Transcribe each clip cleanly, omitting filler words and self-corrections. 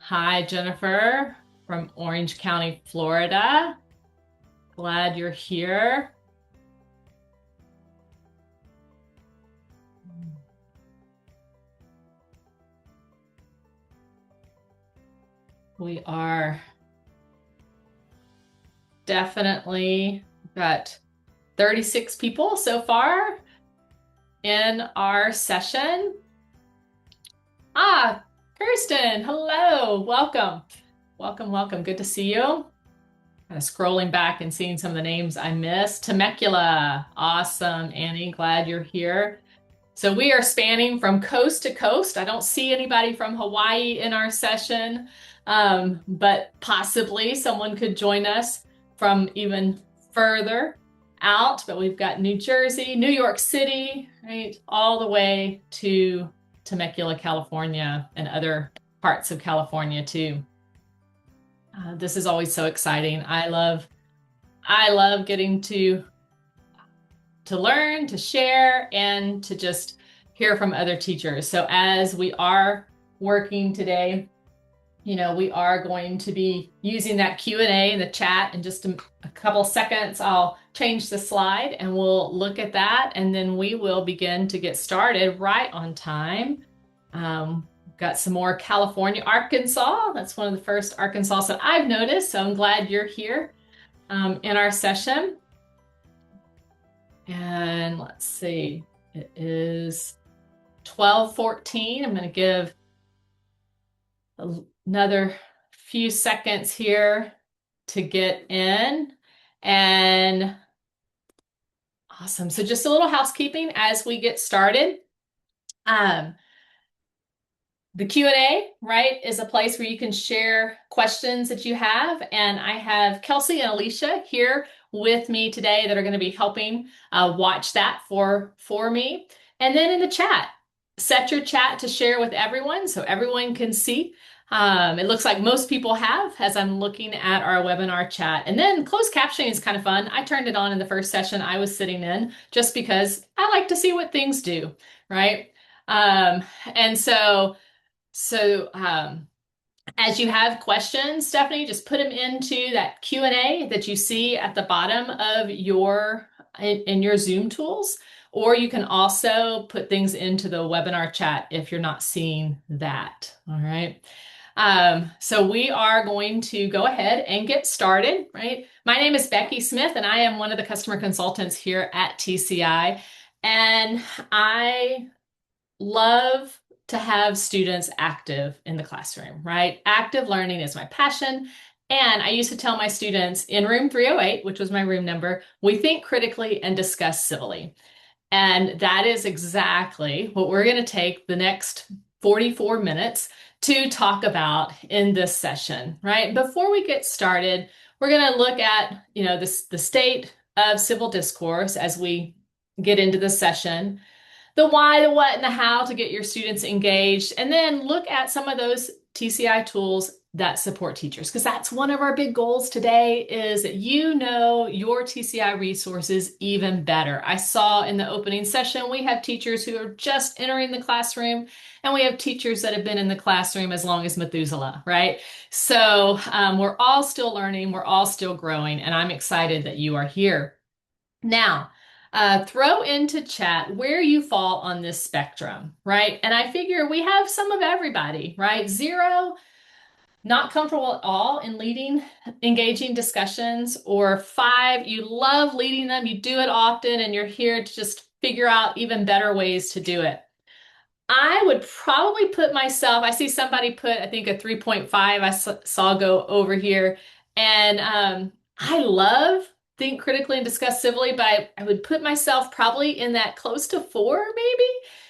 Hi, Jennifer from Orange County, Florida. Glad you're here. We are definitely got 36 people so far in our session. Kirsten, hello, welcome. Welcome. Good to see you. Kind of scrolling back and seeing some of the names I missed. Temecula, awesome. Annie, glad you're here. So we are spanning from coast to coast. I don't see anybody from Hawaii in our session, but possibly someone could join us from even further out. But we've got New Jersey, New York City, right, all the way to Temecula, California, and other parts of California too. This is always so exciting. I love getting to learn, to share, and to just hear from other teachers. So as we are working today, we are going to be using that Q&A in the chat in just a couple seconds. I'll change the slide and we'll look at that, and then we will begin to get started right on time. Got some more California, Arkansas. That's one of the first Arkansas that I've noticed, so I'm glad you're here in our session. And let's see, it is 12:14. I'm going to give another few seconds here to get in. And awesome. So just a little housekeeping as we get started. The Q&A, right, is a place where you can share questions that you have. And I have Kelsey and Alicia here with me today that are going to be helping watch that for me. And then in the chat, set your chat to share with everyone so everyone can see. It looks like most people have as I'm looking at our webinar chat. And then closed captioning is kind of fun. I turned it on in the first session I was sitting in just because I like to see what things do, right? And so as you have questions, Stephanie, just put them into that Q&A that you see at the bottom of in your Zoom tools, or you can also put things into the webinar chat if you're not seeing that. All right. So we are going to go ahead and get started, right? My name is Becky Smith, and I am one of the customer consultants here at TCI, and I love to have students active in the classroom, right? Active learning is my passion. And I used to tell my students in room 308, which was my room number, we think critically and discuss civilly. And that is exactly what we're going to take the next 44 minutes to talk about in this session, right? Before we get started, we're going to look at, the state of civil discourse as we get into the session, the why, the what, and the how to get your students engaged, and then look at some of those TCI tools that support teachers, because that's one of our big goals today is that you know your TCI resources even better. I saw in the opening session, we have teachers who are just entering the classroom, and we have teachers that have been in the classroom as long as Methuselah, right? So we're all still learning, we're all still growing, and I'm excited that you are here. Now, throw into chat where you fall on this spectrum, right? And I figure we have some of everybody, right? 0, not comfortable at all in leading engaging discussions, or 5, you love leading them, you do it often, and you're here to just figure out even better ways to do it. I would probably put myself, I see somebody put, I think a 3.5 I saw go over here. And I love think critically and discuss civilly, but I would put myself probably in that close to 4 maybe,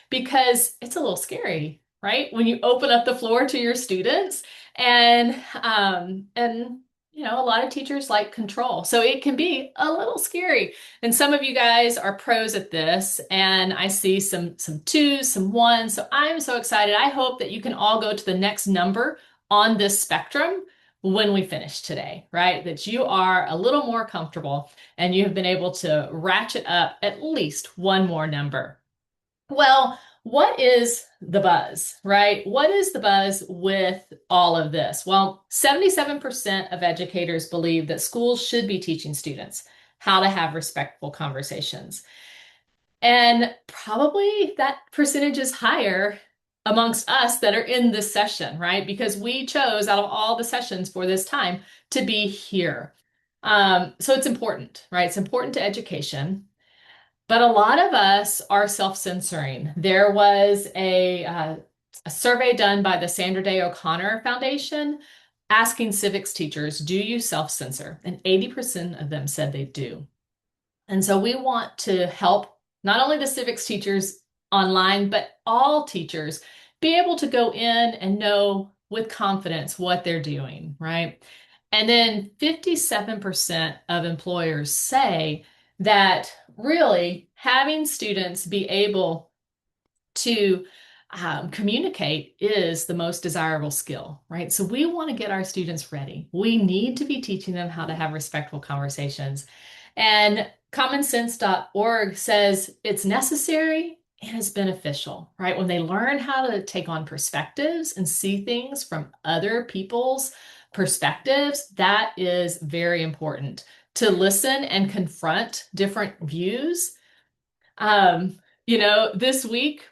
because it's a little scary, right? When you open up the floor to your students, and a lot of teachers like control. So it can be a little scary. And some of you guys are pros at this, and I see some 2s, some 1s. So I'm so excited. I hope that you can all go to the next number on this spectrum when we finish today, right? That you are a little more comfortable and you have been able to ratchet up at least one more number. Well, what is the buzz, right? What is the buzz with all of this? Well, 77% of educators believe that schools should be teaching students how to have respectful conversations. And probably that percentage is higher amongst us that are in this session, right? Because we chose out of all the sessions for this time to be here. So it's important, right? It's important to education. But a lot of us are self-censoring. There was a survey done by the Sandra Day O'Connor Foundation asking civics teachers, do you self-censor? And 80% of them said they do. And so we want to help not only the civics teachers online, but all teachers be able to go in and know with confidence what they're doing, right? And then 57% of employers say that really having students be able to communicate is the most desirable skill, right? So we want to get our students ready. We need to be teaching them how to have respectful conversations. And commonsense.org says it's necessary and it's beneficial, right? When they learn how to take on perspectives and see things from other people's perspectives, that is very important to listen and confront different views. This week,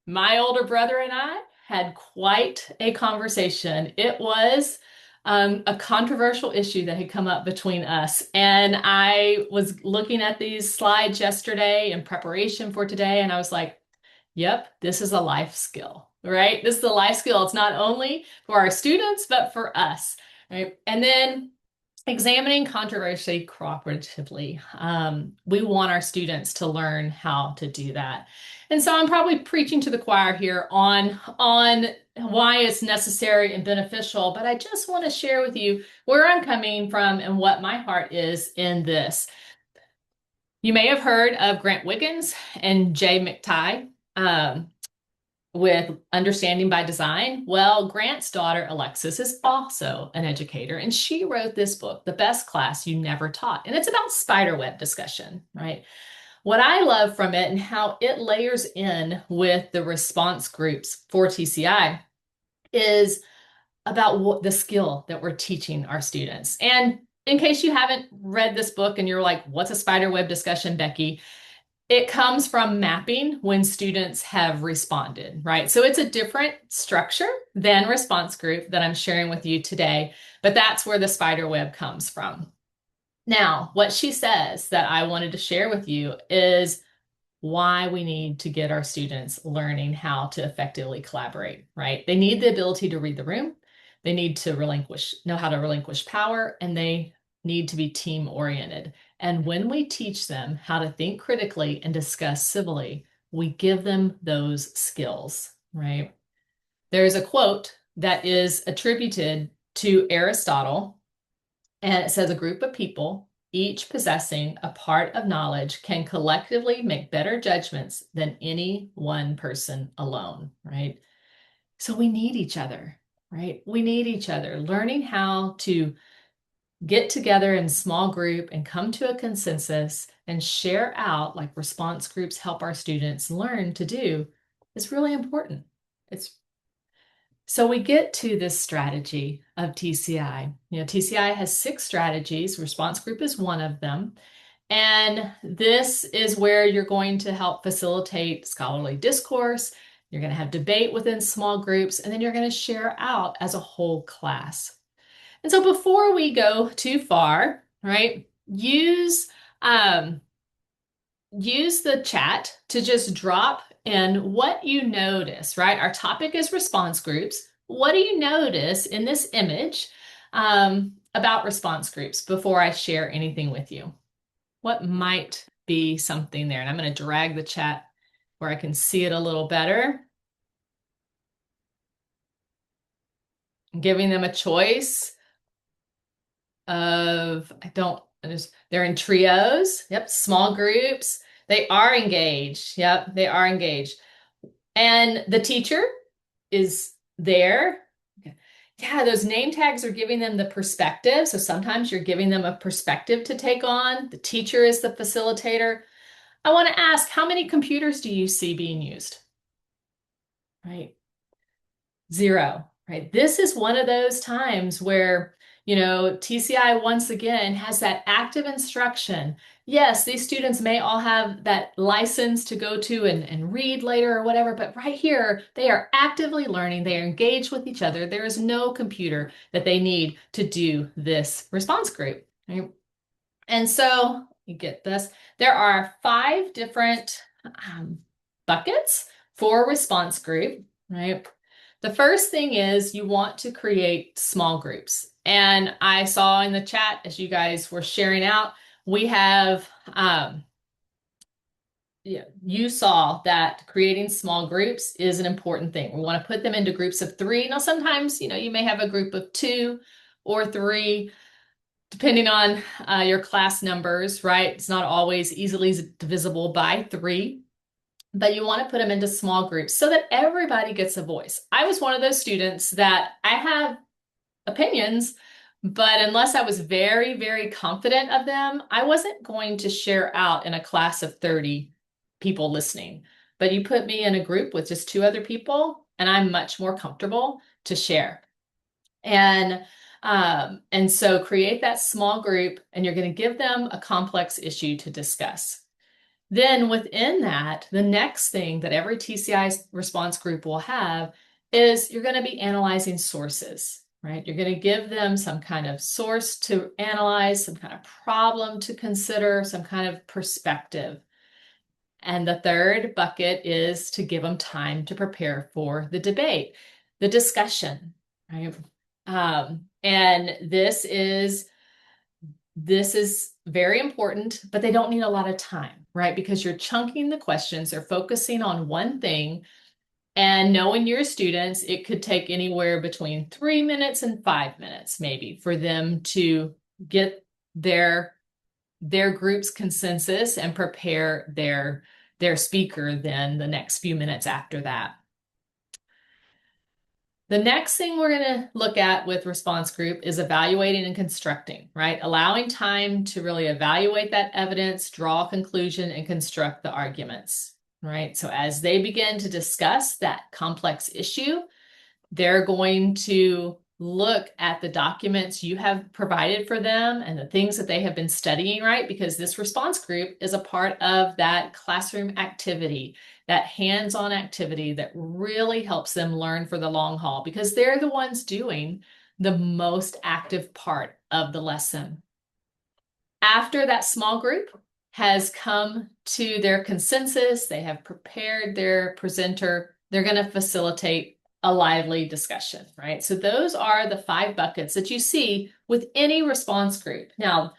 my older brother and I had quite a conversation. It was a controversial issue that had come up between us. And I was looking at these slides yesterday in preparation for today, and I was like, yep, this is a life skill, right? This is a life skill. It's not only for our students, but for us, right? And then examining controversy cooperatively. We want our students to learn how to do that. And so I'm probably preaching to the choir here on why it's necessary and beneficial, but I just want to share with you where I'm coming from and what my heart is in this. You may have heard of Grant Wiggins and Jay McTighe. With Understanding by Design. Well, Grant's daughter, Alexis, is also an educator, and she wrote this book, The Best Class You Never Taught. And it's about spiderweb discussion, right? What I love from it and how it layers in with the response groups for TCI is about what the skill that we're teaching our students. And in case you haven't read this book and you're like, what's a spiderweb discussion, Becky? It comes from mapping when students have responded, right? So it's a different structure than response group that I'm sharing with you today, but that's where the spider web comes from. Now, what she says that I wanted to share with you is why we need to get our students learning how to effectively collaborate, right? They need the ability to read the room. They need to know how to relinquish power, and they need to be team oriented. And when we teach them how to think critically and discuss civilly, we give them those skills, right? There's a quote that is attributed to Aristotle, and it says, a group of people, each possessing a part of knowledge, can collectively make better judgments than any one person alone, right? So we need each other, right? We need each other. Learning how to get together in small group and come to a consensus and share out like response groups help our students learn to do is really important. So we get to this strategy of TCI. TCI has 6 strategies. Response group is one of them. And this is where you're going to help facilitate scholarly discourse. You're going to have debate within small groups, and then you're going to share out as a whole class. And so before we go too far, right, use the chat to just drop in what you notice, right? Our topic is response groups. What do you notice in this image about response groups before I share anything with you? What might be something there? And I'm going to drag the chat where I can see it a little better. Giving them a choice of, they're in trios. Yep, small groups. They are engaged. Yep, they are engaged. And the teacher is there. Yeah, those name tags are giving them the perspective. So sometimes you're giving them a perspective to take on. The teacher is the facilitator. I want to ask, how many computers do you see being used? right? 0, right? This is one of those times where, TCI once again has that active instruction. Yes, these students may all have that license to go to and read later or whatever, but right here, they are actively learning. They are engaged with each other. There is no computer that they need to do this response group, right? And so you get this. There are 5 different um, buckets for response group, right? The first thing is you want to create small groups. And I saw in the chat as you guys were sharing out, we have, you saw that creating small groups is an important thing. We want to put them into groups of 3. Now, sometimes, you may have a group of 2 or 3 depending on your class numbers, right? It's not always easily divisible by 3, but you want to put them into small groups so that everybody gets a voice. I was one of those students that I have opinions, but unless I was very, very confident of them, I wasn't going to share out in a class of 30 people listening. But you put me in a group with just 2 other people, and I'm much more comfortable to share. And so create that small group, and you're going to give them a complex issue to discuss. Then within that, the next thing that every TCI response group will have is you're going to be analyzing sources, right? You're going to give them some kind of source to analyze, some kind of problem to consider, some kind of perspective. And the third bucket is to give them time to prepare for the debate, the discussion, right? And this is very important, but they don't need a lot of time, right? Because you're chunking the questions, they're focusing on one thing. And knowing your students, it could take anywhere between 3 minutes and 5 minutes, maybe, for them to get their group's consensus and prepare their speaker then the next few minutes after that. The next thing we're going to look at with response group is evaluating and constructing, right? Allowing time to really evaluate that evidence, draw a conclusion, and construct the arguments, right? So as they begin to discuss that complex issue, they're going to look at the documents you have provided for them and the things that they have been studying, right? Because this response group is a part of that classroom activity, that hands-on activity that really helps them learn for the long haul because they're the ones doing the most active part of the lesson. After that small group has come to their consensus, they have prepared their presenter, they're going to facilitate a lively discussion, right? So those are the 5 buckets that you see with any response group. Now,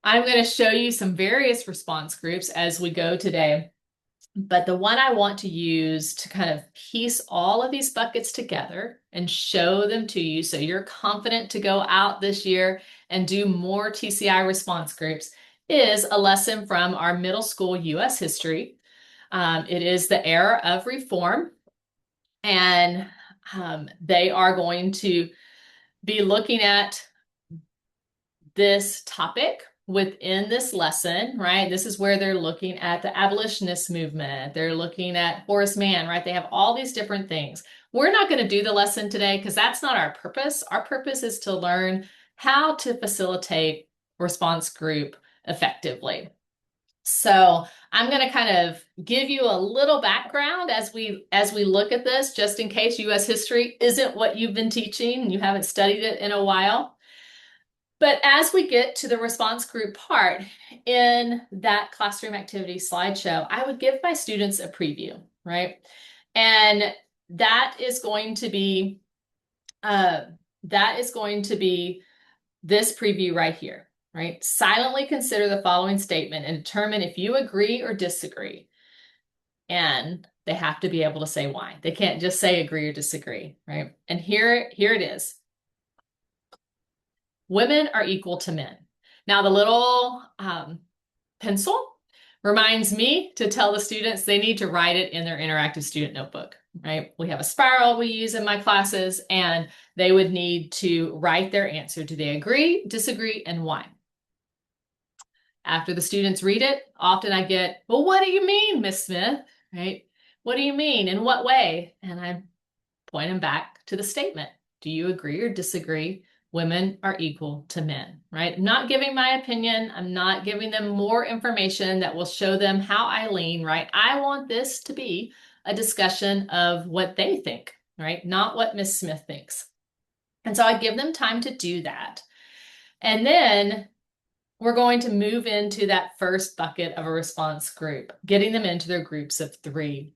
I'm going to show you some various response groups as we go today, but the one I want to use to kind of piece all of these buckets together and show them to you so you're confident to go out this year and do more TCI response groups is a lesson from our middle school U.S. history. It is the era of reform. And they are going to be looking at this topic within this lesson, right? This is where they're looking at the abolitionist movement. They're looking at Horace Mann, right? They have all these different things. We're not going to do the lesson today because that's not our purpose. Our purpose is to learn how to facilitate response group effectively. So I'm going to kind of give you a little background as we look at this, just in case U.S. history isn't what you've been teaching and you haven't studied it in a while. But as we get to the response group part in that classroom activity slideshow, I would give my students a preview, right? And that is going to be this preview right here. Right? Silently consider the following statement and determine if you agree or disagree. And they have to be able to say why. They can't just say agree or disagree, right? And here it is. Women are equal to men. Now the little pencil reminds me to tell the students they need to write it in their interactive student notebook, right? We have a spiral we use in my classes, and they would need to write their answer. Do they agree, disagree, and why? After the students read it, often I get, well, what do you mean, Miss Smith? Right? What do you mean? In what way? And I point them back to the statement. Do you agree or disagree? Women are equal to men, right? I'm not giving my opinion. I'm not giving them more information that will show them how I lean, right? I want this to be a discussion of what they think, right? Not what Miss Smith thinks. And so I give them time to do that. And then we're going to move into that first bucket of a response group, getting them into their groups of 3.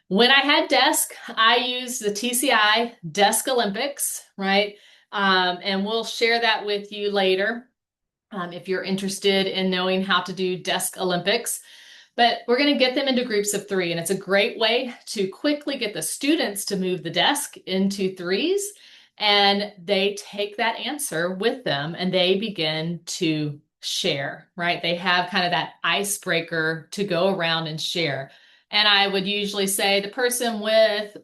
When I had desk, I used the TCI Desk Olympics, right? And we'll share that with you later if you're interested in knowing how to do Desk Olympics. But we're going to get them into groups of 3, and it's a great way to quickly get the students to move the desk into 3s, and they take that answer with them and they begin to share, right? They have kind of that icebreaker to go around and share. And I would usually say the person with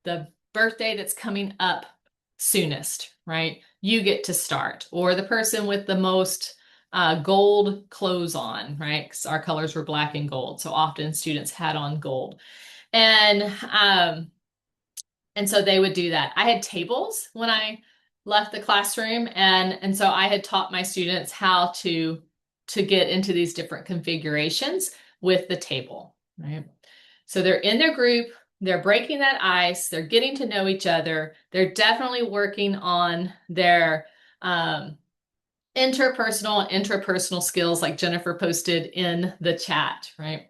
the birthday that's coming up soonest, right? You get to start. Or the person with the most gold clothes on, right? Because our colors were black and gold. So often students had on gold. And so they would do that. I had tables when I left the classroom, and so I had taught my students how to get into these different configurations with the table, right? So they're in their group, they're breaking that ice, they're getting to know each other, they're definitely working on their interpersonal and intrapersonal skills like Jennifer posted in the chat, right?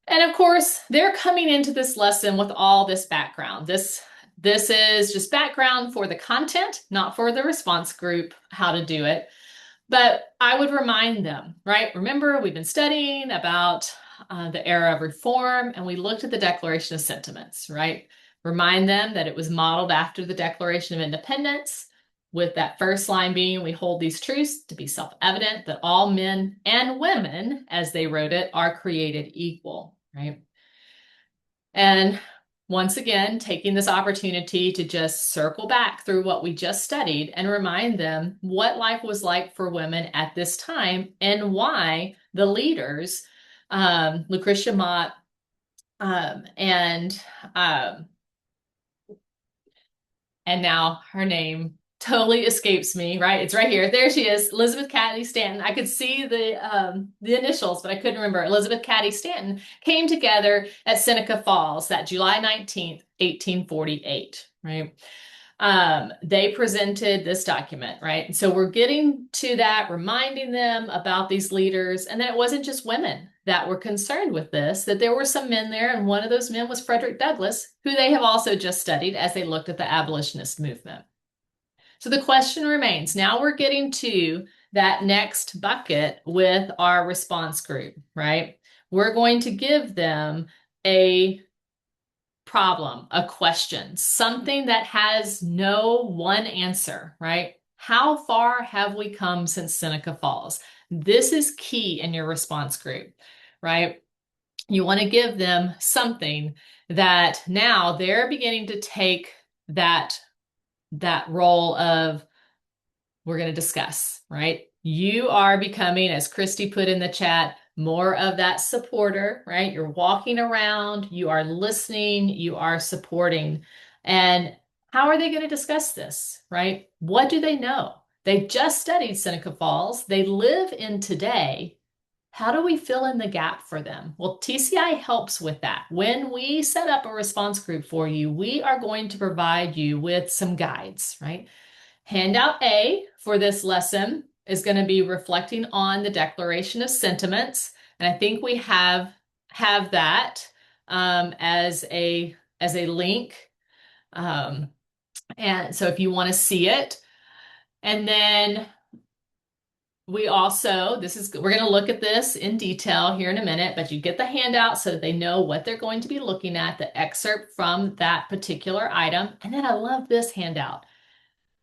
And of course, they're coming into this lesson with all this background. This is just background for the content, not for the response group, how to do it. But I would remind them, right? Remember, we've been studying about the era of reform, and we looked at the Declaration of Sentiments, right? Remind them that it was modeled after the Declaration of Independence, with that first line being, we hold these truths to be self-evident that all men and women, as they wrote it, are created equal, right? And once again, taking this opportunity to just circle back through what we just studied and remind them what life was like for women at this time and why the leaders, Lucretia Mott, and now her name totally escapes me, right? It's right here. There she is, Elizabeth Cady Stanton. I could see the initials, but I couldn't remember. Elizabeth Cady Stanton came together at Seneca Falls that July 19th, 1848, right? They presented this document, right? So we're getting to that, reminding them about these leaders, and that it wasn't just women that were concerned with this, that there were some men there, and one of those men was Frederick Douglass, who they have also just studied as they looked at the abolitionist movement. So the question remains, now we're getting to that next bucket with our response group, right? We're going to give them a problem, a question, something that has no one answer, right? How far have we come since Seneca Falls? This is key in your response group, right? You want to give them something that now they're beginning to take that role of, we're going to discuss, right? You are becoming, as Christy put in the chat, more of that supporter, right? You're walking around, you are listening, you are supporting. And how are they going to discuss this, right? What do they know? They just studied Seneca Falls. They live in today. How do we fill in the gap for them? Well, TCI helps with that. When we set up a response group for you, we are going to provide you with some guides, right? Handout A for this lesson is going to be reflecting on the Declaration of Sentiments, and I think we have that as a link, and so if you want to see it, and then we also, we're going to look at this in detail here in a minute, but you get the handout so that they know what they're going to be looking at, the excerpt from that particular item, and then I love this handout,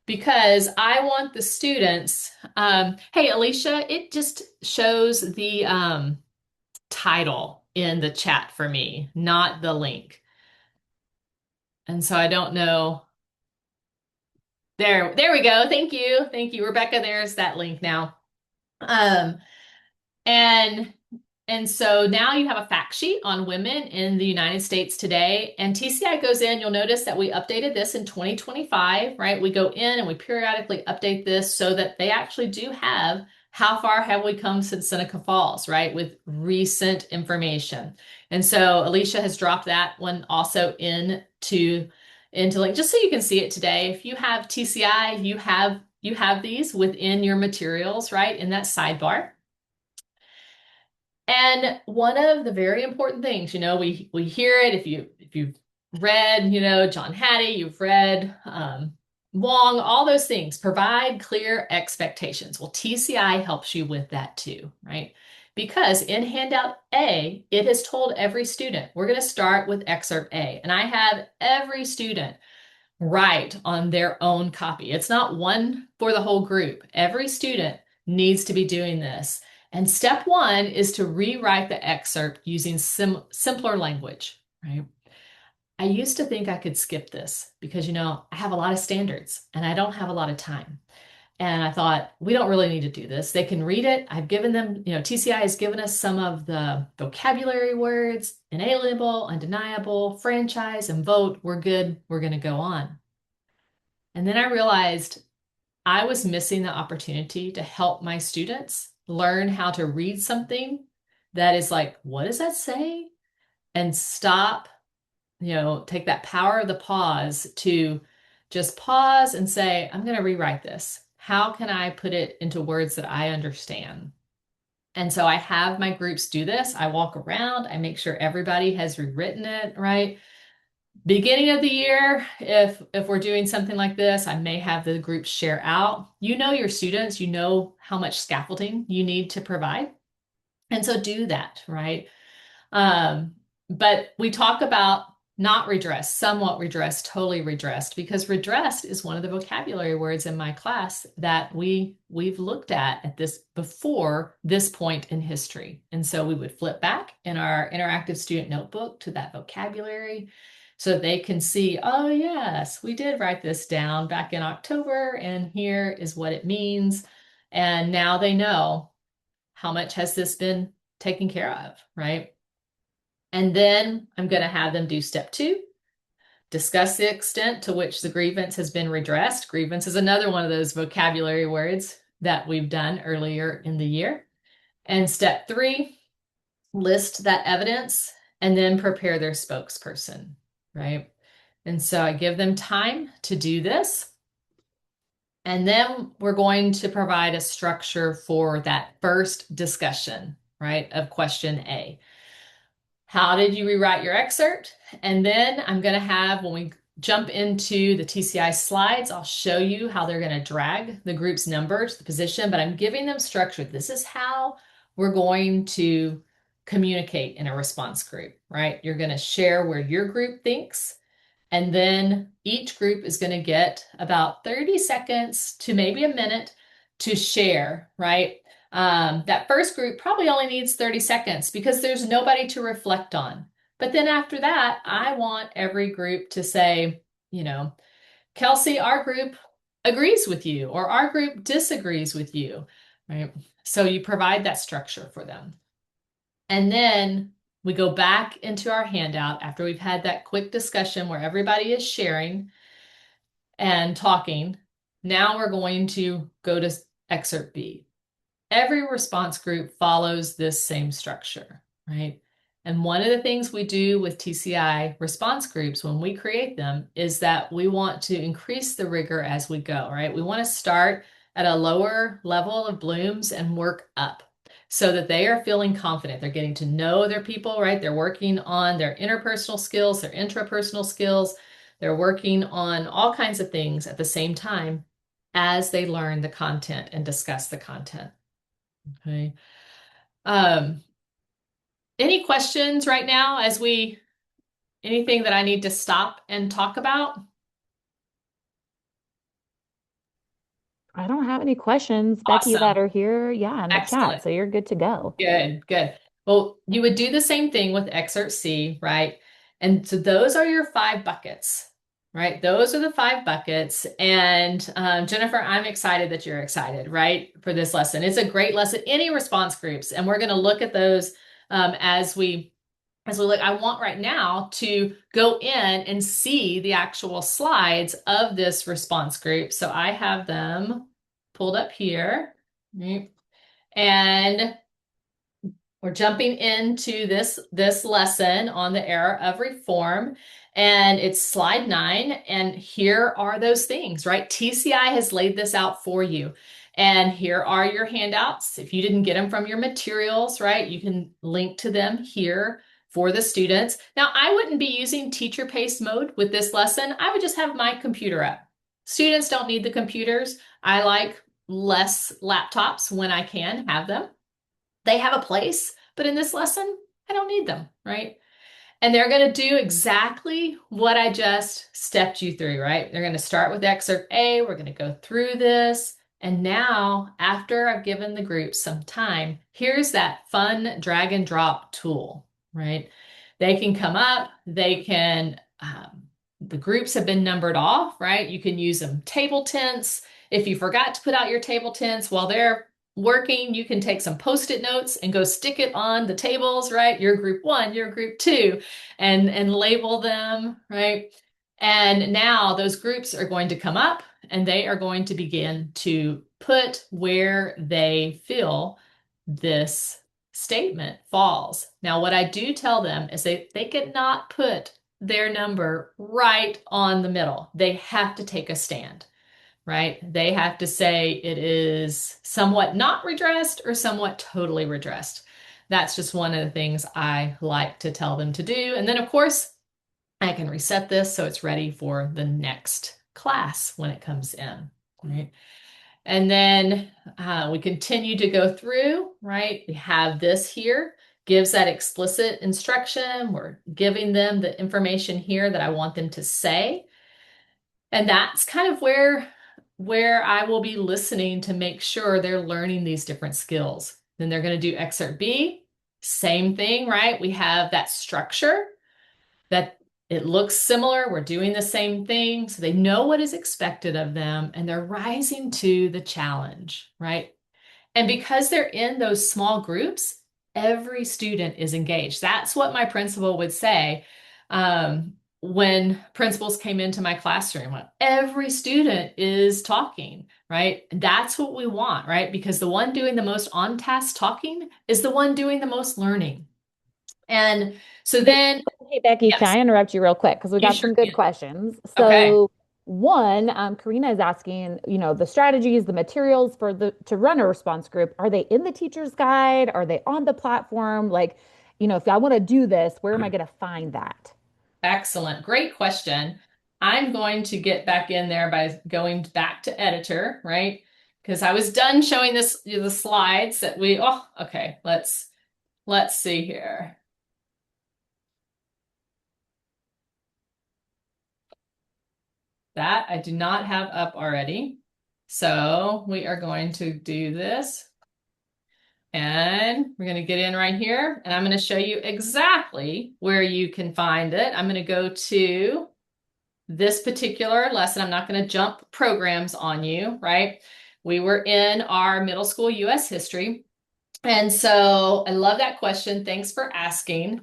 because I want the students, hey, Alicia, it just shows the title in the chat for me, not the link. And so I don't know. There we go. Thank you. Thank you, Rebecca. There's that link now. And And so now you have a fact sheet on women in the United States today. And TCI goes in, you'll notice that we updated this in 2025, right? We go in and we periodically update this so that they actually do have how far have we come since Seneca Falls, right? With recent information. And so Alicia has dropped that one also into like just so you can see it today. If you have TCI, you have these within your materials, right? In that sidebar. And one of the very important things, we hear it if you've read, John Hattie, you've read Wong, all those things, provide clear expectations. Well, TCI helps you with that too, right? Because in handout A, it has told every student, we're going to start with excerpt A. And I have every student write on their own copy. It's not one for the whole group. Every student needs to be doing this. And step one is to rewrite the excerpt using simpler language, right? I used to think I could skip this because, I have a lot of standards and I don't have a lot of time. And I thought, we don't really need to do this. They can read it. I've given them, TCI has given us some of the vocabulary words, inalienable, undeniable, franchise, and vote. We're good. We're going to go on. And then I realized I was missing the opportunity to help my students learn how to read something that is like, what does that say? And stop, take that power of the pause to just pause and say, I'm going to rewrite this. How can I put it into words that I understand? And so I have my groups do this. I walk around, I make sure everybody has rewritten it, right? Beginning of the year, if we're doing something like this, I may have the group share out. You know your students, you know how much scaffolding you need to provide. And so do that, right? But we talk about not redressed, somewhat redressed, totally redressed, because redressed is one of the vocabulary words in my class that we've looked at this before this point in history. And so we would flip back in our interactive student notebook to that vocabulary so they can see, oh yes, we did write this down back in October, and here is what it means. And now they know how much has this been taken care of, right? And then I'm going to have them do step 2, discuss the extent to which the grievance has been redressed. Grievance is another one of those vocabulary words that we've done earlier in the year. And step 3, list that evidence and then prepare their spokesperson, right? And so I give them time to do this. And then we're going to provide a structure for that first discussion, right, of question A. How did you rewrite your excerpt? And then I'm going to have, when we jump into the TCI slides, I'll show you how they're going to drag the group's number to the position, but I'm giving them structure. This is how we're going to communicate in a response group, right? You're going to share where your group thinks, and then each group is going to get about 30 seconds to maybe a minute to share, right? That first group probably only needs 30 seconds because there's nobody to reflect on. But then after that, I want every group to say, Kelsey, our group agrees with you, or our group disagrees with you, right? So you provide that structure for them. And then we go back into our handout after we've had that quick discussion where everybody is sharing and talking. Now we're going to go to excerpt B. Every response group follows this same structure, right? And one of the things we do with TCI response groups when we create them is that we want to increase the rigor as we go, right? We want to start at a lower level of blooms and work up so that they are feeling confident. They're getting to know their people, right? They're working on their interpersonal skills, their intrapersonal skills. They're working on all kinds of things at the same time as they learn the content and discuss the content. Okay. Any questions right now anything that I need to stop and talk about? I don't have any questions, Becky, that Awesome. are here, yeah, in the chat. Excellent. So you're good to go. Good, good. Well, you would do the same thing with excerpt C, right? And so those are your 5 buckets, right? Those are the 5 buckets. And Jennifer, I'm excited that you're excited, right, for this lesson. It's a great lesson. Any response groups, and we're going to look at those as we look. I want right now to go in and see the actual slides of this response group. So I have them pulled up here. Right? And we're jumping into this lesson on the era of reform, and it's slide 9. And here are those things, right? TCI has laid this out for you. And here are your handouts. If you didn't get them from your materials, right, you can link to them here for the students. Now, I wouldn't be using teacher pace mode with this lesson. I would just have my computer up. Students don't need the computers. I like less laptops when I can have them. They have a place, but in this lesson, I don't need them, right? And they're going to do exactly what I just stepped you through, right? They're going to start with excerpt A. We're going to go through this. And now, after I've given the group some time, here's that fun drag and drop tool, right? They can come up, the groups have been numbered off, right? You can use them table tents. If you forgot to put out your table tents while they're working, you can take some post-it notes and go stick it on the tables, right? You're group 1, you're group 2, and label them, right? And now those groups are going to come up and they are going to begin to put where they feel this statement falls. Now, what I do tell them is they cannot put their number right on the middle. They have to take a stand, right? They have to say it is somewhat not redressed or somewhat totally redressed. That's just one of the things I like to tell them to do. And then, of course, I can reset this so it's ready for the next class when it comes in, right? And then we continue to go through, right? We have this here, gives that explicit instruction. We're giving them the information here that I want them to say. And that's kind of where I will be listening to make sure they're learning these different skills. Then they're going to do excerpt B, same thing, right? We have that structure that it looks similar. We're doing the same thing. So they know what is expected of them and they're rising to the challenge, right? And because they're in those small groups, every student is engaged. That's what my principal would say when principals came into my classroom. Every student is talking, right? That's what we want, right? Because the one doing the most on-task talking is the one doing the most learning. And so Hey, then, hey, Becky, can yes, I interrupt you real quick? Because we you got sure some good can. questions. Okay. So, one, Karina is asking, the strategies, the materials for to run a response group, are they in the teacher's guide? Are they on the platform? Like, if I want to do this, where am I going to find that? Excellent. Great question. I'm going to get back in there by going back to editor, right? Because I was done showing the slides that okay, let's see here. That I do not have up already. So we are going to do this and we're going to get in right here and I'm going to show you exactly where you can find it. I'm going to go to this particular lesson. I'm not going to jump programs on you, right? We were in our middle school US history. And so I love that question. Thanks for asking.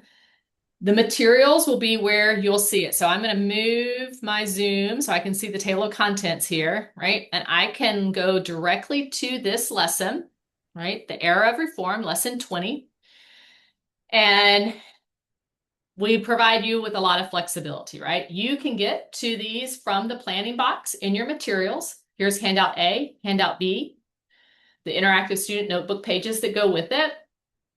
The materials will be where you'll see it. So I'm going to move my Zoom so I can see the table of contents here, right? And I can go directly to this lesson, right? The Era of Reform, lesson 20. And we provide you with a lot of flexibility, right? You can get to these from the planning box in your materials. Here's handout A, handout B, the interactive student notebook pages that go with it.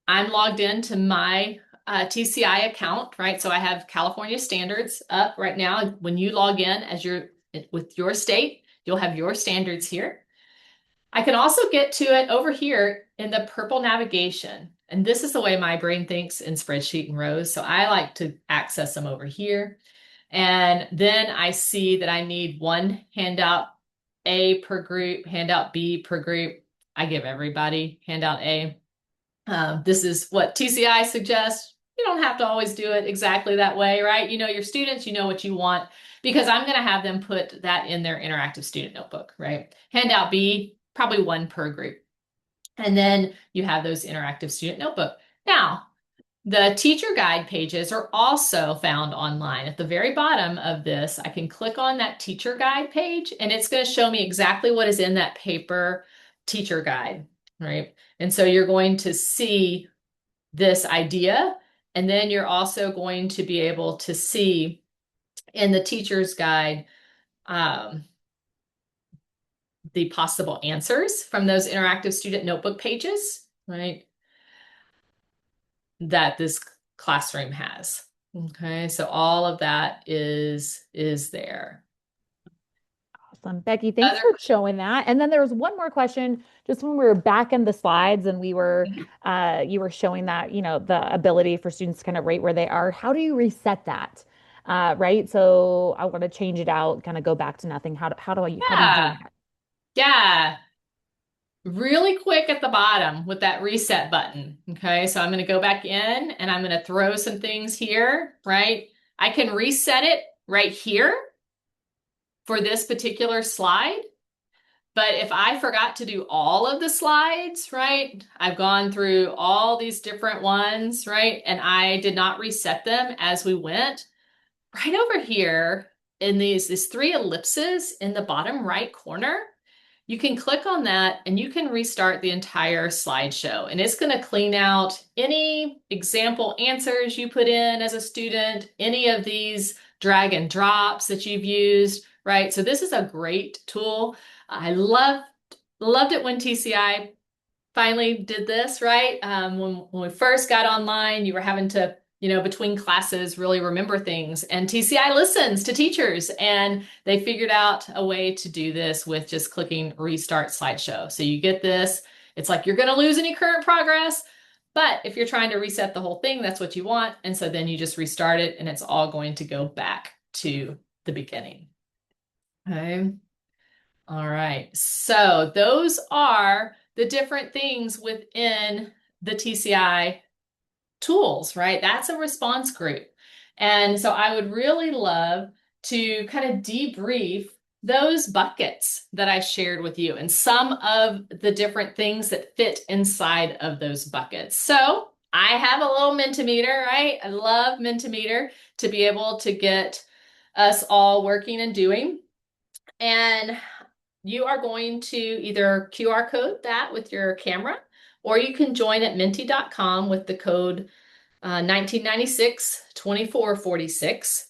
I'm logged into my TCI account, right? So I have California standards up right now. When you log in with your state, you'll have your standards here. I can also get to it over here in the purple navigation. And this is the way my brain thinks in spreadsheet and rows. So I like to access them over here. And then I see that I need one handout A per group, handout B per group. I give everybody handout A. This is what TCI suggests. You don't have to always do it exactly that way, right? You know your students, you know what you want, because I'm going to have them put that in their interactive student notebook, right? Handout B, probably one per group. And then you have those interactive student notebook. Now, The teacher guide pages are also found online. At the very bottom of this, I can click on that teacher guide page and it's going to show me exactly what is in that paper teacher guide, right? And so you're going to see this idea, and then you're also going to be able to see in the teacher's guide um, the possible answers from those interactive student notebook pages, right? That this classroom has. Okay, so all of that is there. Awesome. Becky, thanks Other for showing that. And then there was one more question just when we were back in the slides and we were you were showing that, the ability for students to kind of rate where they are. How do you reset that? Right. So I want to change it out, kind of go back to nothing. How do you do yeah, that? yeah, really quick at the bottom with that reset button. Okay, so I'm going to go back in and I'm going to throw some things here, right? I can reset it right here for this particular slide. But if I forgot to do all of the slides, right? I've gone through all these different ones, right? And I did not reset them as we went. Right over here in these three ellipses in the bottom right corner, you can click on that and you can restart the entire slideshow. And it's going to clean out any example answers you put in as a student, any of these drag and drops that you've used, right? So this is a great tool. I loved it when TCI finally did this, right? When we first got online, you were having to, between classes, really remember things. And TCI listens to teachers, and they figured out a way to do this with just clicking restart slideshow. So you get this. It's like you're going to lose any current progress, but if you're trying to reset the whole thing, that's what you want. And so then you just restart it, and it's all going to go back to the beginning. Okay. All right. So those are the different things within the TCI tools, right? That's a response group. And so I would really love to kind of debrief those buckets that I shared with you and some of the different things that fit inside of those buckets. So I have a little Mentimeter, right? I love Mentimeter to be able to get us all working and doing. And you are going to either QR code that with your camera, or you can join at menti.com with the code 1996 2446.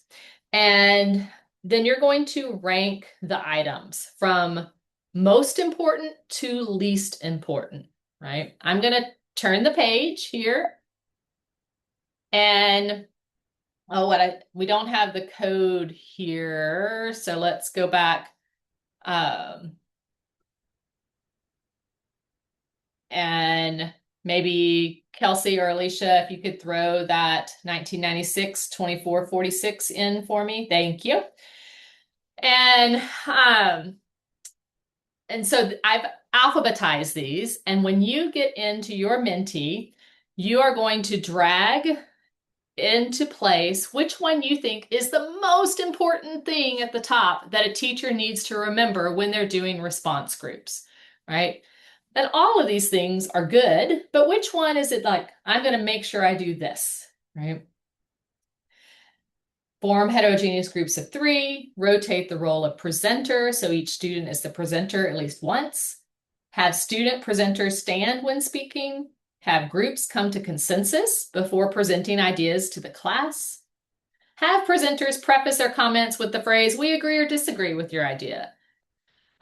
And then you're going to rank the items from most important to least important, right? I'm going to turn the page here. And we don't have the code here. So let's go back. Um, And maybe Kelsey or Alicia, if you could throw that 1996 2446 in for me. Thank you. And um, and so I've alphabetized these. And when you get into your Menti, you are going to drag into place which one you think is the most important thing at the top that a teacher needs to remember when they're doing response groups, right? And all of these things are good, but which one is it like, I'm going to make sure I do this, right? Form heterogeneous groups of three, rotate the role of presenter so each student is the presenter at least once, have student presenters stand when speaking, have groups come to consensus before presenting ideas to the class, have presenters preface their comments with the phrase, we agree or disagree with your idea.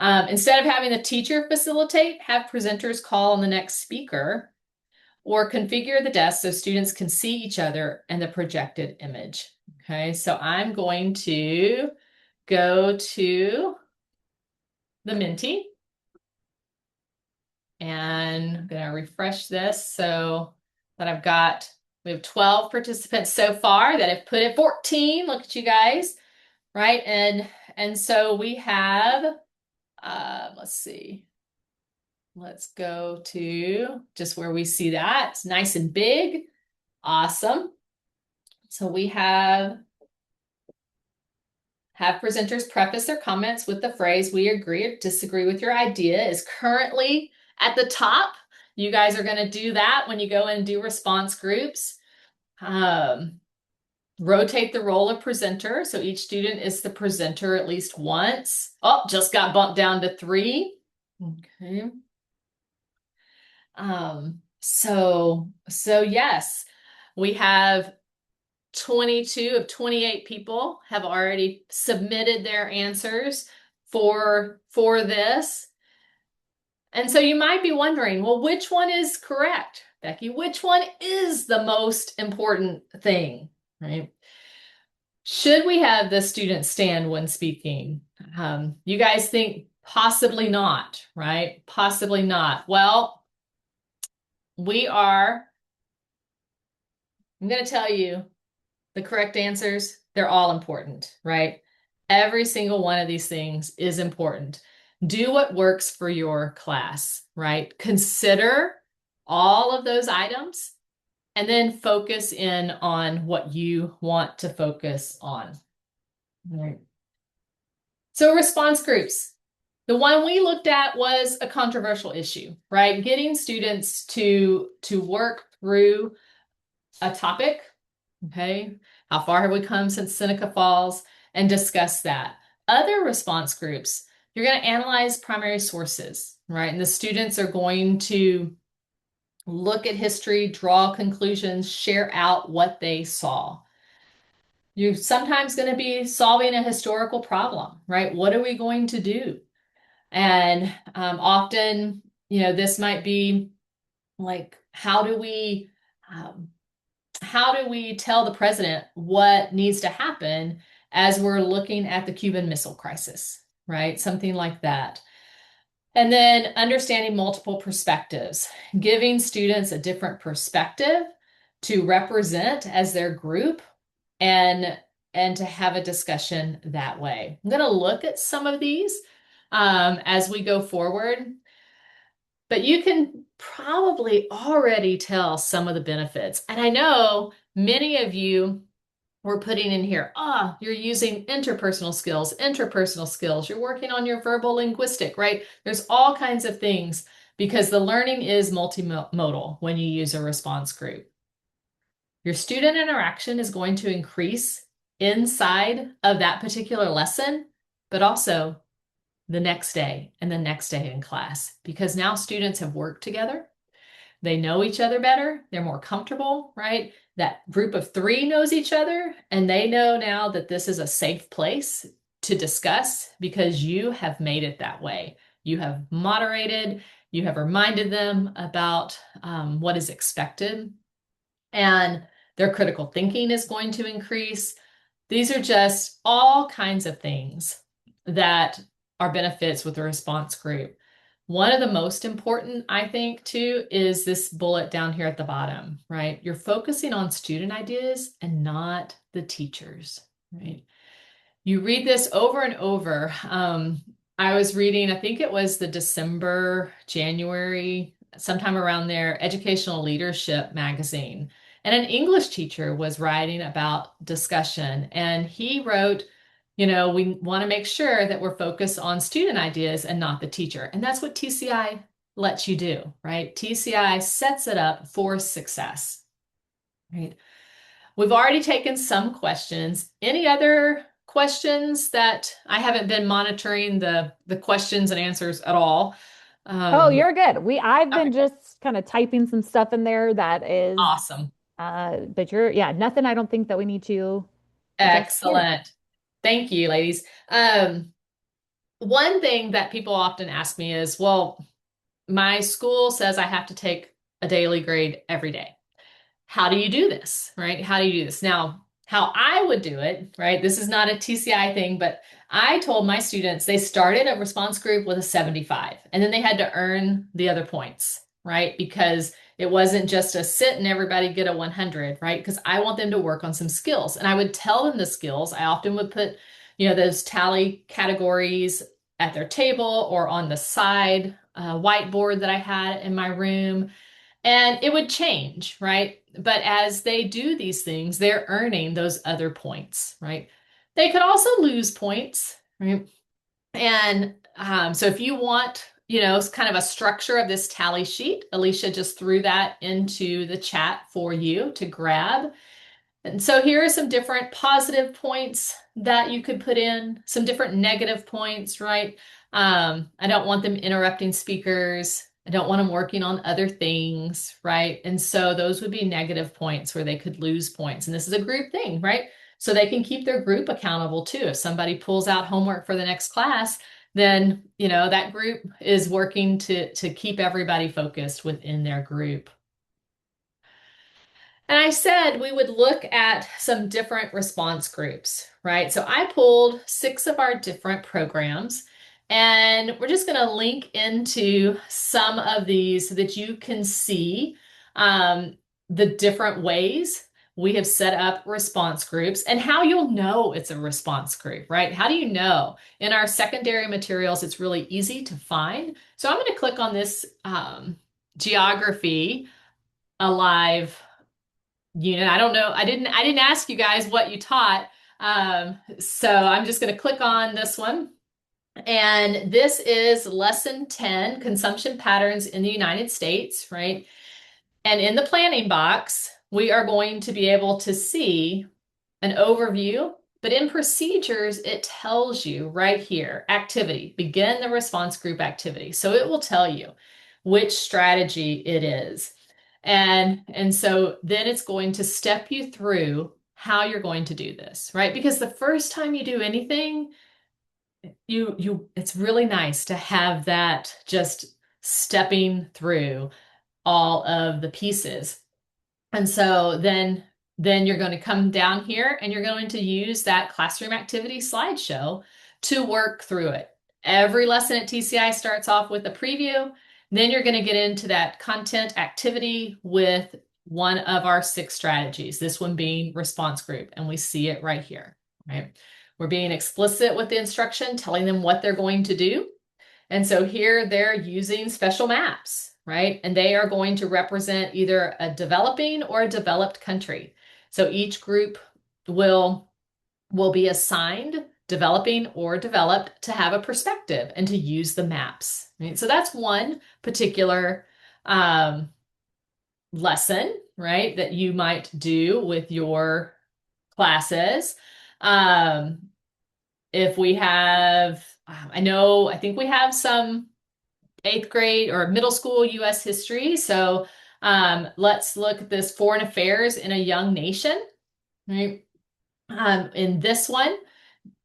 Instead of having the teacher facilitate, have presenters call on the next speaker, or configure the desk so students can see each other and the projected image. Okay, so I'm going to go to the Menti and I'm going to refresh this so that we have 12 participants so far that have put in 14. Look at you guys, right? And so we have, let's see. Let's go to just where we see that. It's nice and big. Awesome. So we have presenters preface their comments with the phrase, we agree or disagree with your idea is currently at the top. You guys are going to do that when you go and do response groups. Um, Rotate the role of presenter. So each student is the presenter at least once. Oh, just got bumped down to 3. Okay. So yes, we have 22 of 28 people have already submitted their answers for this. And so you might be wondering, well, which one is correct, Becky? Which one is the most important thing, right? Should we have the student stand when speaking? You guys think possibly not, right? Possibly not. Well, I'm going to tell you the correct answers. They're all important, right? Every single one of these things is important. Do what works for your class, right? Consider all of those items and then focus in on what you want to focus on. Right. So response groups. The one we looked at was a controversial issue, right? Getting students to work through a topic, okay? How far have we come since Seneca Falls? And discuss that. Other response groups, you're going to analyze primary sources, right? And the students are going to look at history, draw conclusions, share out what they saw. You're sometimes going to be solving a historical problem, right? What are we going to do? And often, this might be like, um, how do we tell the president what needs to happen as we're looking at the Cuban Missile Crisis, right? Something like that. And then understanding multiple perspectives, giving students a different perspective to represent as their group and and to have a discussion that way. I'm going to look at some of these as we go forward, but you can probably already tell some of the benefits. And I know many of you were putting in here, you're using interpersonal skills, you're working on your verbal linguistic, right? There's all kinds of things because the learning is multimodal when you use a response group. Your student interaction is going to increase inside of that particular lesson, but also the next day and the next day in class because now students have worked together. They know each other better. They're more comfortable, right? That group of 3 knows each other and they know now that this is a safe place to discuss because you have made it that way. You have moderated, you have reminded them about what is expected, and their critical thinking is going to increase. These are just all kinds of things that are benefits with the response group. One of the most important, I think, too, is this bullet down here at the bottom, right? You're focusing on student ideas and not the teachers, right? You read this over and over. I was reading, I think it was the December, January, sometime around there, Educational Leadership magazine. And an English teacher was writing about discussion. And he wrote, we want to make sure that we're focused on student ideas and not the teacher. And that's what TCI lets you do, right? TCI sets it up for success, right? We've already taken some questions. Any other questions that I haven't been monitoring the questions and answers at all? Oh, Um, you're good. I've okay, been just kind of typing some stuff in there that is awesome. but yeah, nothing I don't think that we need to adjust here. Excellent. Thank you, ladies. One thing that people often ask me is, well, my school says I have to take a daily grade every day. How do you do this, right? How do you do this? Now, how I would do it, right? This is not a TCI thing, but I told my students they started a response group with a 75 and then they had to earn the other points, right? Because it wasn't just a sit and everybody get a 100, right? Because I want them to work on some skills. And I would tell them the skills. I often would put, those tally categories at their table or on the side whiteboard that I had in my room. And it would change, right? But as they do these things, they're earning those other points, right? They could also lose points, right? And so if you want it's kind of a structure of this tally sheet. Alicia just threw that into the chat for you to grab. And so here are some different positive points that you could put in, some different negative points, right? I don't want them interrupting speakers. I don't want them working on other things, right? And so those would be negative points where they could lose points. And this is a group thing, right? So they can keep their group accountable too. If somebody pulls out homework for the next class, then, that group is working to keep everybody focused within their group. And I said we would look at some different response groups, right? So I pulled 6 of our different programs, and we're just going to link into some of these so that you can see the different ways we have set up response groups and how you'll know it's a response group, right? How do you know? In our secondary materials, it's really easy to find. So I'm going to click on this geography alive unit. I don't know. I didn't ask you guys what you taught. So I'm just going to click on this one. And this is lesson 10, consumption patterns in the United States, right? And in the planning box, we are going to be able to see an overview, but in procedures, it tells you right here, activity, begin the response group activity. So it will tell you which strategy it is. And so then it's going to step you through how you're going to do this, right? Because the first time you do anything, it's really nice to have that just stepping through all of the pieces. And so then you're going to come down here and you're going to use that classroom activity slideshow to work through it. Every lesson at TCI starts off with a preview. Then you're going to get into that content activity with one of our 6 strategies, this one being response group, and we see it right here, right? We're being explicit with the instruction, telling them what they're going to do. And so here they're using special maps, right? And they are going to represent either a developing or a developed country. So each group will be assigned developing or developed to have a perspective and to use the maps. Right? So that's one particular lesson, right, that you might do with your classes. If we have, I think we have some 8th grade or middle school U.S. history. So let's look at this foreign affairs in a young nation, right? In this one,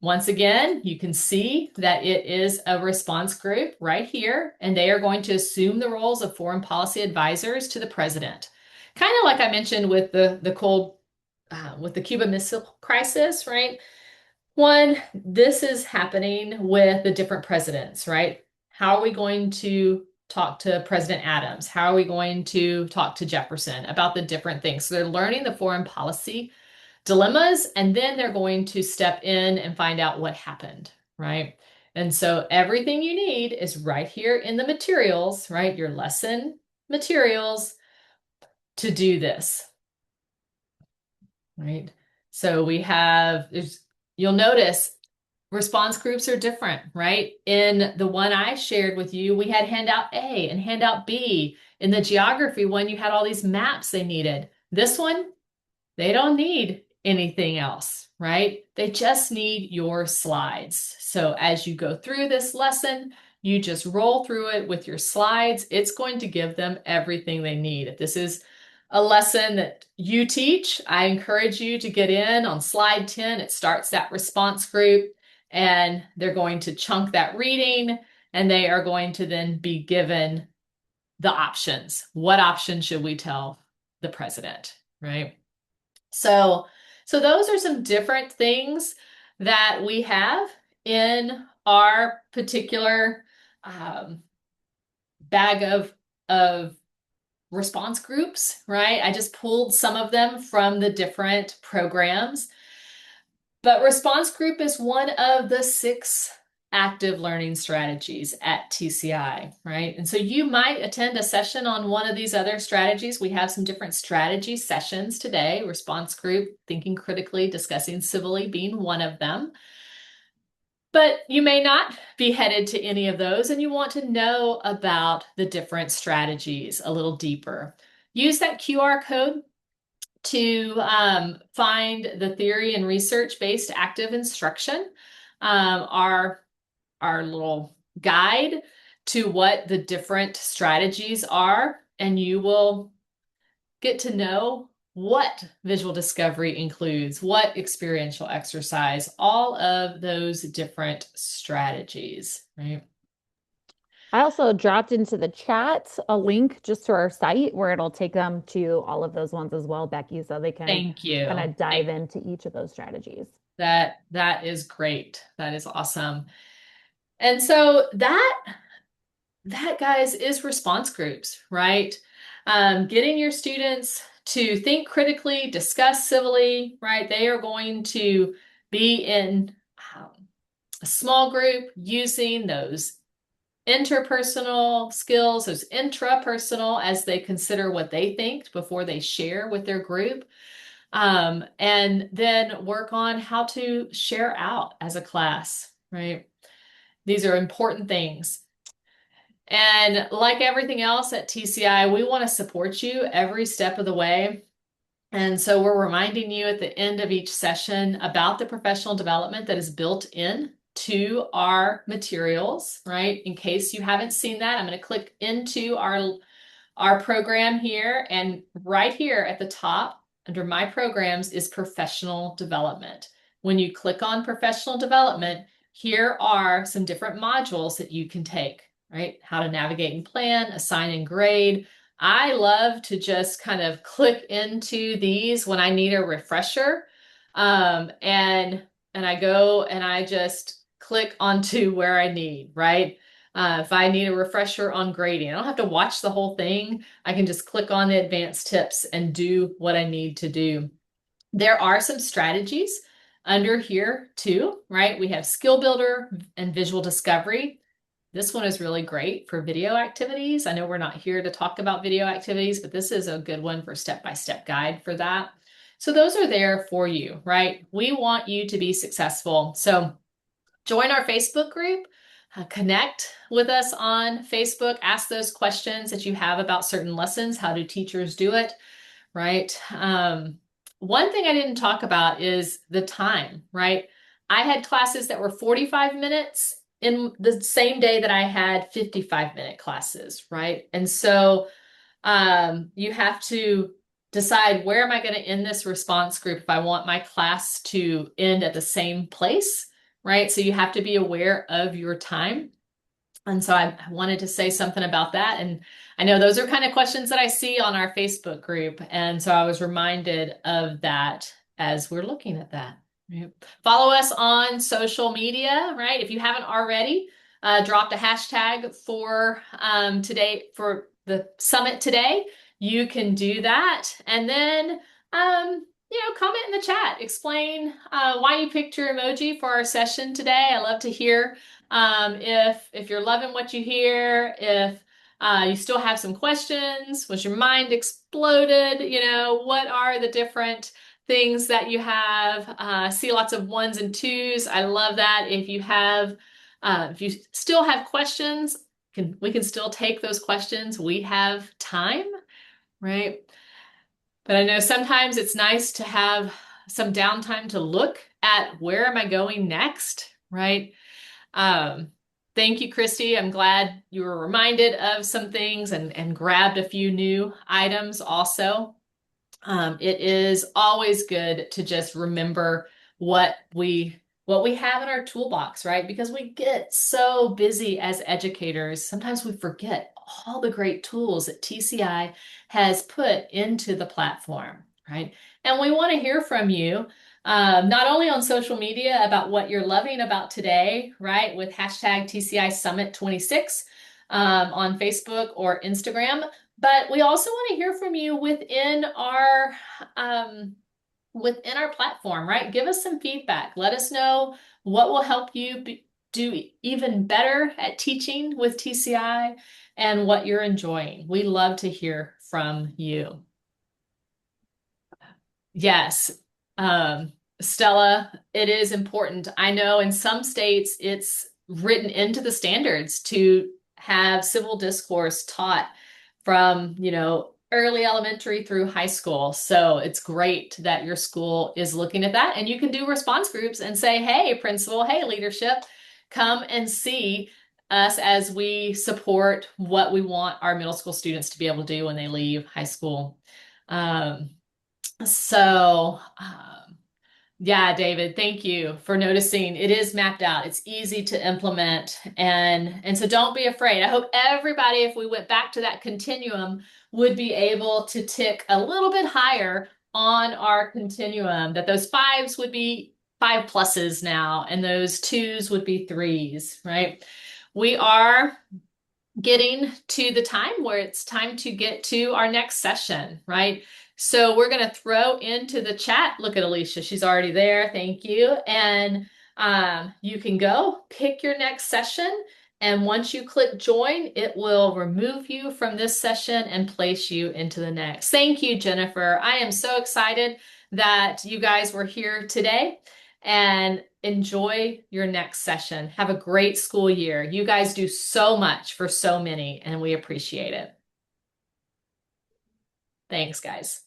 once again, you can see that it is a response group right here, and they are going to assume the roles of foreign policy advisors to the president. Kind of like I mentioned with with the Cuban Missile Crisis, right? One, this is happening with the different presidents, right? How are we going to talk to President Adams? How are we going to talk to Jefferson about the different things? So they're learning the foreign policy dilemmas, and then they're going to step in and find out what happened, right? And so everything you need is right here in the materials, right? Your lesson materials to do this, right? So you'll notice response groups are different, right? In the one I shared with you, we had handout A and handout B. In the geography one, you had all these maps they needed. This one, they don't need anything else, right? They just need your slides. So as you go through this lesson, you just roll through it with your slides. It's going to give them everything they need. If this is a lesson that you teach, I encourage you to get in on slide 10. It starts that response group, and they're going to chunk that reading, and they are going to then be given the options. What option should we tell the president, right? So those are some different things that we have in our particular bag of response groups, right? I just pulled some of them from the different programs. But response group is one of the 6 active learning strategies at TCI, right? And so you might attend a session on one of these other strategies. We have some different strategy sessions today, response group, thinking critically, discussing civilly being one of them. But you may not be headed to any of those, and you want to know about the different strategies a little deeper. Use that QR code to find the theory and research-based active instruction, our little guide to what the different strategies are, and you will get to know what visual discovery includes, what experiential exercise, all of those different strategies, right? I also dropped into the chat a link just to our site where it'll take them to all of those ones as well, Becky, so they can Thank kind you. of dive into each of those strategies. That is great. That is awesome. And so that guys is response groups, right? Getting your students to think critically, discuss civilly, right? They are going to be in um, a small group using those interpersonal skills, those intrapersonal, as they consider what they think before they share with their group. And then work on how to share out as a class, right? These are important things. And like everything else at TCI, we want to support you every step of the way. And so we're reminding you at the end of each session about the professional development that is built in to our materials, right? In case you haven't seen that, I'm going to click into our program here, and right here at the top under my programs is professional development. When you click on professional development, here are some different modules that you can take, right? How to navigate and plan, assign and grade. I love to just kind of click into these when I need a refresher. And I go and I just click onto where I need, right? If I need a refresher on grading, I don't have to watch the whole thing. I can just click on the advanced tips and do what I need to do. There are some strategies under here too, right? We have skill builder and visual discovery. This one is really great for video activities. I know we're not here to talk about video activities, but this is a good one for step-by-step guide for that. So those are there for you, right? We want you to be successful. So join our Facebook group, connect with us on Facebook, ask those questions that you have about certain lessons. How do teachers do it, right? One thing I didn't talk about is the time, right? I had classes that were 45 minutes in the same day that I had 55-minute classes, right? And so you have to decide, where am I going to end this response group if I want my class to end at the same place, right? So you have to be aware of your time. And so I wanted to say something about that. And I know those are kind of questions that I see on our Facebook group. And so I was reminded of that as we're looking at that. Right? Follow us on social media, right? If you haven't already, dropped a hashtag for today, for the summit today, you can do that. And then, comment in the chat, explain why you picked your emoji for our session today. I love to hear if you're loving what you hear, if you still have some questions, was your mind exploded? What are the different things that you have? See lots of ones and twos. I love that. If you still have questions, we can still take those questions. We have time, right? But I know sometimes it's nice to have some downtime to look at, where am I going next, right? Um, Thank you, Christy. I'm glad you were reminded of some things and grabbed a few new items also. It is always good to just remember what we have in our toolbox, right? Because we get so busy as educators, sometimes we forget all the great tools that TCI has put into the platform, right? And we want to hear from you, not only on social media about what you're loving about today, right? With hashtag TCI Summit 26 on Facebook or Instagram, but we also want to hear from you within our platform, right? Give us some feedback. Let us know what will help you do even better at teaching with TCI and what you're enjoying. We love to hear from you. Yes. Stella, it is important. I know in some states it's written into the standards to have civil discourse taught from, early elementary through high school. So it's great that your school is looking at that. And you can do response groups and say, hey, principal, hey, leadership, come and see us as we support what we want our middle school students to be able to do when they leave high school. Um, so, yeah, David, thank you for noticing. It is mapped out. It's easy to implement, and so don't be afraid. I hope everybody, if we went back to that continuum, would be able to tick a little bit higher on our continuum, that those fives would be five pluses now, and those twos would be threes, right? We are getting to the time where it's time to get to our next session, right? So we're going to throw into the chat. Look at Alicia. She's already there. Thank you. And you can go pick your next session. And once you click join, it will remove you from this session and place you into the next. Thank you, Jennifer. I am so excited that you guys were here today, and enjoy your next session. Have a great school year. You guys do so much for so many, and we appreciate it. Thanks, guys.